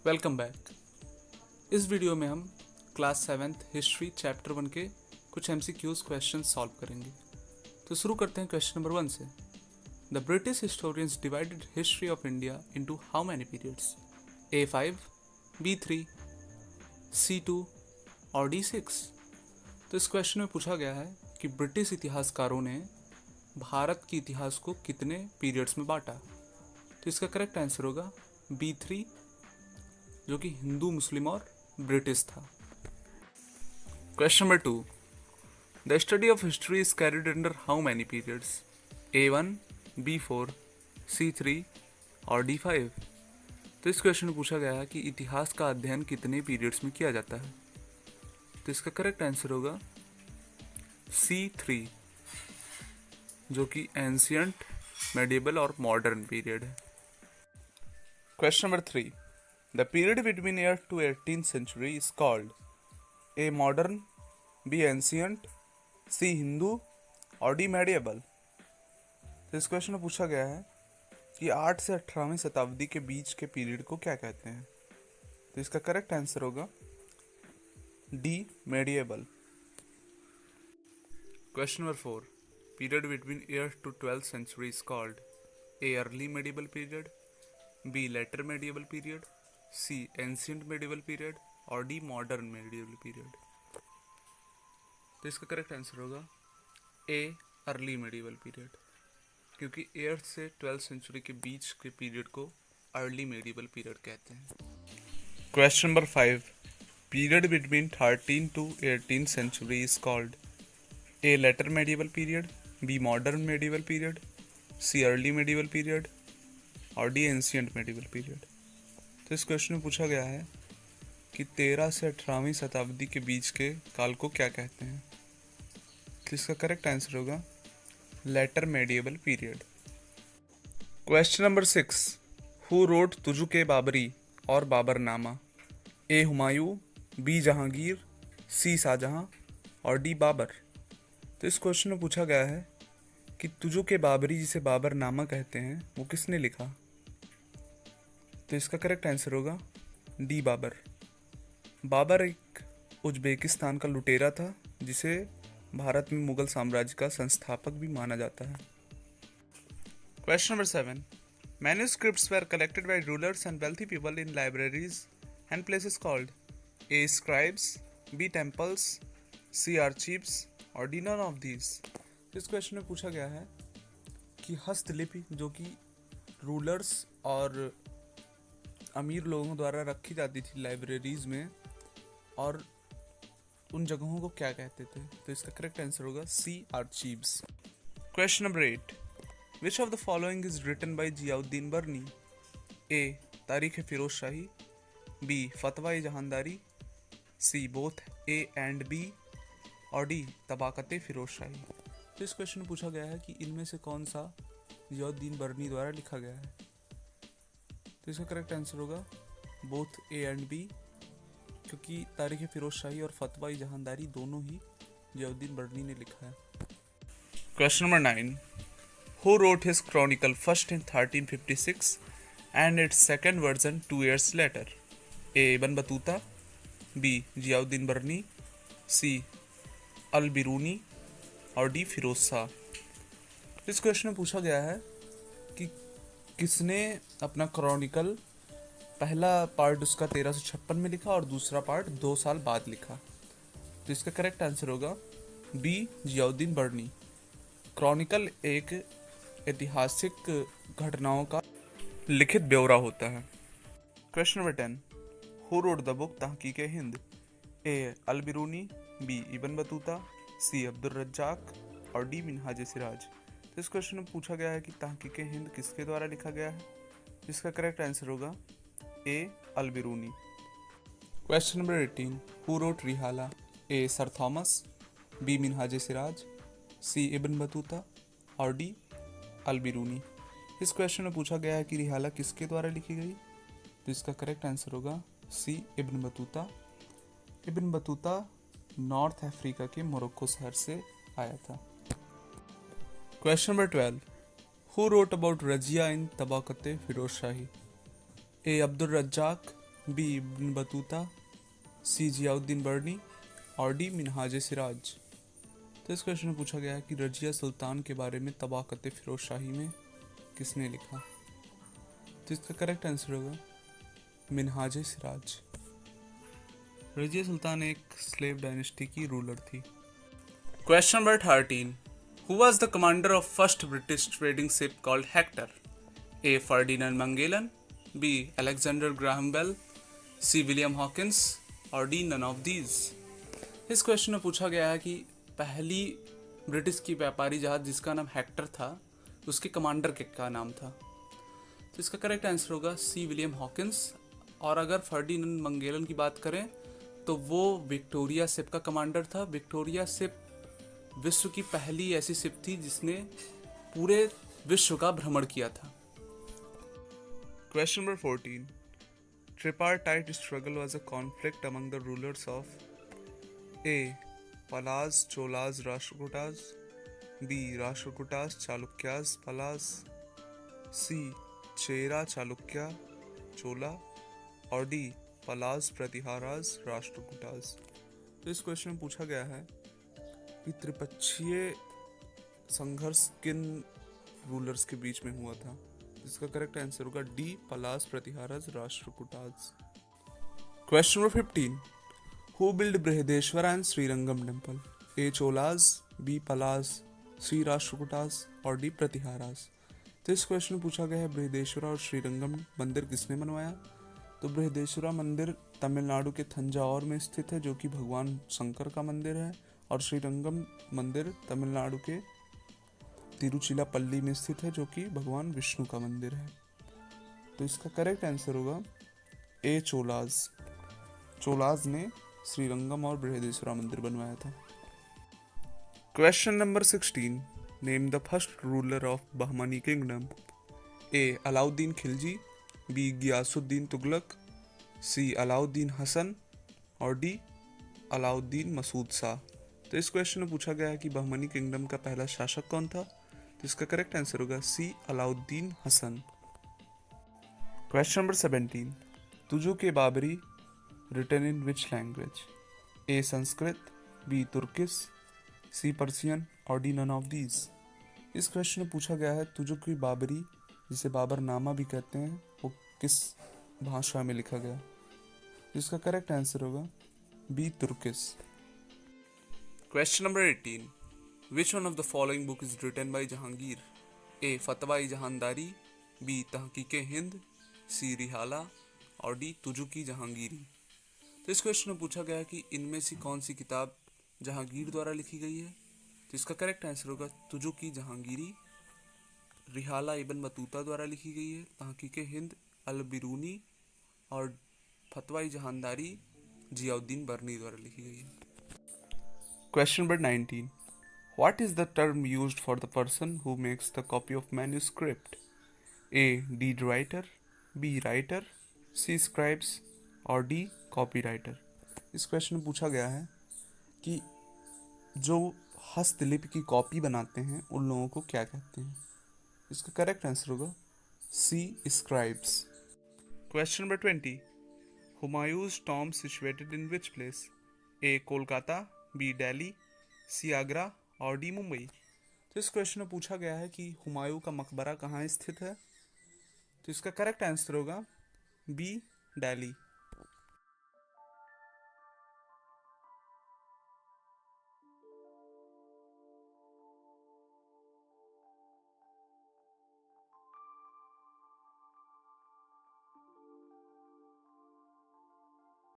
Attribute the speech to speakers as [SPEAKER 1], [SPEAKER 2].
[SPEAKER 1] Welcome back. इस video में हम क्लास 7th हिस्ट्री चैप्टर 1 के कुछ MCQs क्वेश्चन सॉल्व करेंगे। तो शुरू करते हैं क्वेश्चन नंबर 1 से। The British historians divided history of India into how many periods? A5, B3, C2 और D6। तो इस क्वेश्चन में पूछा गया है कि ब्रिटिश इतिहासकारों ने भारत के इतिहास को कितने पीरियड्स में बांटा। तो इसका करेक्ट आंसर होगा B3, जो कि हिंदू, मुस्लिम और ब्रिटिश था। Question number 2, the study of history is carried under how many periods? A1, B4, C3 और D5। तो इस क्वेश्चन में पूछा गया है कि इतिहास का अध्ययन कितने पीरियड्स में किया जाता है। तो इसका करेक्ट आंसर होगा C3, जो कि एंशियंट, मेडिएवल और मॉडर्न पीरियड है। Question number 3, the period between 8th to 18th century is called A. Modern, B. Ancient, C. Hindu और D. Medieval। तो इस क्वेश्चन में पूछा गया है कि 8 से 18वीं शताब्दी के बीच के पीरियड को क्या कहते हैं। तो इसका करेक्ट आंसर होगा D. Medieval। Question number 4, period between 8th to 12th century is called A. Early Medieval period, B. Later Medieval period, C. Ancient medieval period और डी मॉडर्न मेडिवल पीरियड। तो इसका करेक्ट आंसर होगा ए. Early medieval period, क्योंकि 8th से 12th century के बीच के period को early medieval period कहते हैं। Question number 5, period between 13 to 18th century is called A. Later medieval period, B. Modern medieval period, C. Early medieval period और D. Ancient medieval period. तो इस question में पूछा गया है कि 13 से 18वीं शताब्दी के बीच के काल को क्या कहते हैं। तो इसका करेक्ट आंसर होगा later medieval period. Question number 6, who wrote Tuzuk Baburi और Baburnama? A. Humayun, B. Jahangir, C. Shahjahan और डी. बाबर। तो इस क्वेश्चन में पूछा गया है कि तुजुक बाबरी, जिसे बाबरनामा कहते हैं, वो किसने लिखा। तो इसका करेक्ट आंसर होगा डी. बाबर। बाबर एक उज्बेकिस्तान का लुटेरा था, जिसे भारत में मुगल साम्राज्य का संस्थापक भी माना जाता है। Question number 7, manuscripts were collected by rulers and wealthy people in libraries and places called A. Scribes, B. Temples, C. Archives और डी. None of these. इस क्वेश्चन में पूछा गया है कि हस्तलिपि, जो कि रूलर्स और अमीर लोगों द्वारा रखी जाती थी लाइब्रेरीज में, और उन जगहों को क्या कहते थे। तो इसका करेक्ट आंसर होगा C. Archives. Question number 8, which of the following is written by Ziauddin Barani? A. Tarikh Firoz Shahi, B. Fatawa Jahandari, C. Both A and B और डी. तबाकत फिरोज शाही। तो इस क्वेश्चन में पूछा गया है कि इनमें से कौन सा जियाउद्दीन बर्नी द्वारा लिखा गया है। तो इसका करेक्ट आंसर होगा बोथ ए एंड बी, क्योंकि तारीख फिरोज शाही और फतवा जहांदारी दोनों ही जियाउद्दीन बर्नी ने लिखा है। Question number 9, who wrote his chronicle first इन 1356 and its second version 2 years later? A. Ibn Battuta, B. Ziauddin Barani, C. Al Biruni और डी. फिरोज शाह। इस क्वेश्चन में पूछा गया है कि किसने अपना क्रॉनिकल पहला पार्ट उसका 1356 में लिखा और दूसरा पार्ट 2 साल बाद लिखा। तो इसका करेक्ट आंसर होगा बी. जियाउद्दीन बर्नी। क्रॉनिकल एक ऐतिहासिक घटनाओं का लिखित ब्यौरा होता है। Question number 10, who wrote the book तहकीक हिंद? ए. Al Biruni, B. Ibn Battuta, सी. अब्दुल रज्जाक और डी. मिनहाज सिराज। तो इस क्वेश्चन में पूछा गया है कि तहकीक हिंद किसके द्वारा लिखा गया है। इसका करेक्ट आंसर होगा A. Al Biruni. Question number 18, who wrote Rihla? A. Sir Thomas, B. Minhaj Siraj, C. Ibn Battuta और डी. Al Biruni. इस क्वेश्चन में पूछा गया है कि रिहाला किसके द्वारा लिखी गई। तो इसका करेक्ट आंसर होगा C. Ibn Battuta. Ibn Battuta north Africa के मोरक्को शहर से आया था। Question number 12, who wrote about Razia in Tabaqat Firoz Shahi? A. Abdul Razzaq, B Ibn Battuta, C Ziauddin Barani और डी मिनहाज सिराज। तो इस क्वेश्चन में पूछा गया है कि रजिया सुल्तान के बारे में तबाकत फिरोज शाही में किसने लिखा। तो इसका करेक्ट आंसर होगा मिनहाज सिराज। रजिया सुल्तान एक स्लेव डायनेस्टी की रूलर थी। Question number 13, who was the commander of first British trading ship called Hector. A Ferdinand Magellan, B Alexander Graham Bell, C William Hawkins और डी नन ऑफ दीज। इस question में पूछा गया है कि पहली ब्रिटिश की व्यापारी जहाज जिसका नाम हेक्टर था उसके कमांडर के क्या नाम था। तो इसका करेक्ट आंसर होगा सी विलियम हॉकिंस। और अगर फर्डिनेंड मैगेलन की बात करें तो वो विक्टोरिया शिप का कमांडर था। विक्टोरिया शिप विश्व की पहली ऐसी शिप थी जिसने पूरे विश्व का भ्रमण किया था। Question number 14, tripartite struggle was a conflict among the rulers of A Palas Cholas Rashtrakutas, B Rashtrakutas Chalukyas Palas, C Chera Chalukya Chola और डी पलाज प्रतिहाराज राष्ट्रकूटाज। तो इस क्वेश्चन में पूछा गया है कि त्रिपक्षीय संघर्ष किन रूलर्स के बीच में हुआ था। इसका करेक्ट आंसर होगा D Palas Pratiharas Rashtrakutas. Question number 15, who build Brihadeshwar and Srirangam temple. A Cholas, B Palas, C Rashtrakutas और डी प्रतिहाराज। तो इस क्वेश्चन में पूछा गया है बृहदेश्वरा और श्रीरंगम मंदिर किसने बनवाया। तो बृहदेश्वरा मंदिर तमिलनाडु के तंजावुर में स्थित है जो कि भगवान शंकर का मंदिर है, और श्रीरंगम मंदिर तमिलनाडु के तिरुचिरापल्ली में स्थित है जो कि भगवान विष्णु का मंदिर है। तो इसका करेक्ट आंसर होगा ए चोलाज। चोलाज ने श्रीरंगम और बृहदेश्वरा मंदिर बनवाया था। Question number 16, name the first ruler of Bahmani kingdom. A Alauddin Khilji, B Ghiyasuddin Tughlaq, C Alauddin Hasan और डी अलाउद्दीन मसूद शाह। तो इस क्वेश्चन में पूछा गया है कि बहमनी किंगडम का पहला शासक कौन था। तो इसका करेक्ट आंसर होगा C Alauddin Hasan. Question number 17, Tuzuk Baburi written in which language. A Sanskrit, B Turkish, C Persian और डी नन ऑफ दीज। इस क्वेश्चन में पूछा गया है तुजु की बाबरी, जिसे बाबरनामा भी कहते हैं, वो किस भाषा में लिखा गया। इसका करेक्ट आंसर होगा B Turkish. Question number 18, which one of the following book is written by Jahangir. A Fatawa Jahandari, B तहकीके Hind, सी रिहाला और डी तुजु की जहांगीरी। तो इस क्वेश्चन में पूछा गया है कि इनमें से कौन सी किताब जहांगीर द्वारा लिखी गई है। तो इसका करेक्ट आंसर होगा तुजु की जहांगीरी। रिहाला इब्न बतूता द्वारा लिखी गई है, तहकीके हिंद अल बिरूनी और फतवा जहानदारी जियाउद्दीन बर्नी द्वारा लिखी गई है। Question number 19, what is the term used for the person who makes the copy of manuscript. A deed writer, B writer, C scribes और डी कॉपी राइटर। इस क्वेश्चन में पूछा गया है कि जो हस्तलिपि की कॉपी बनाते हैं उन लोगों को क्या कहते हैं। इसका करेक्ट आंसर होगा C scribes. Question number 20, Humayun's tomb situated in which place. A Kolkata, B Delhi, C Agra और डी मुंबई। तो इस क्वेश्चन में पूछा गया है कि हुमायूं का मकबरा कहाँ स्थित है। तो इसका करेक्ट आंसर होगा बी दिल्ली।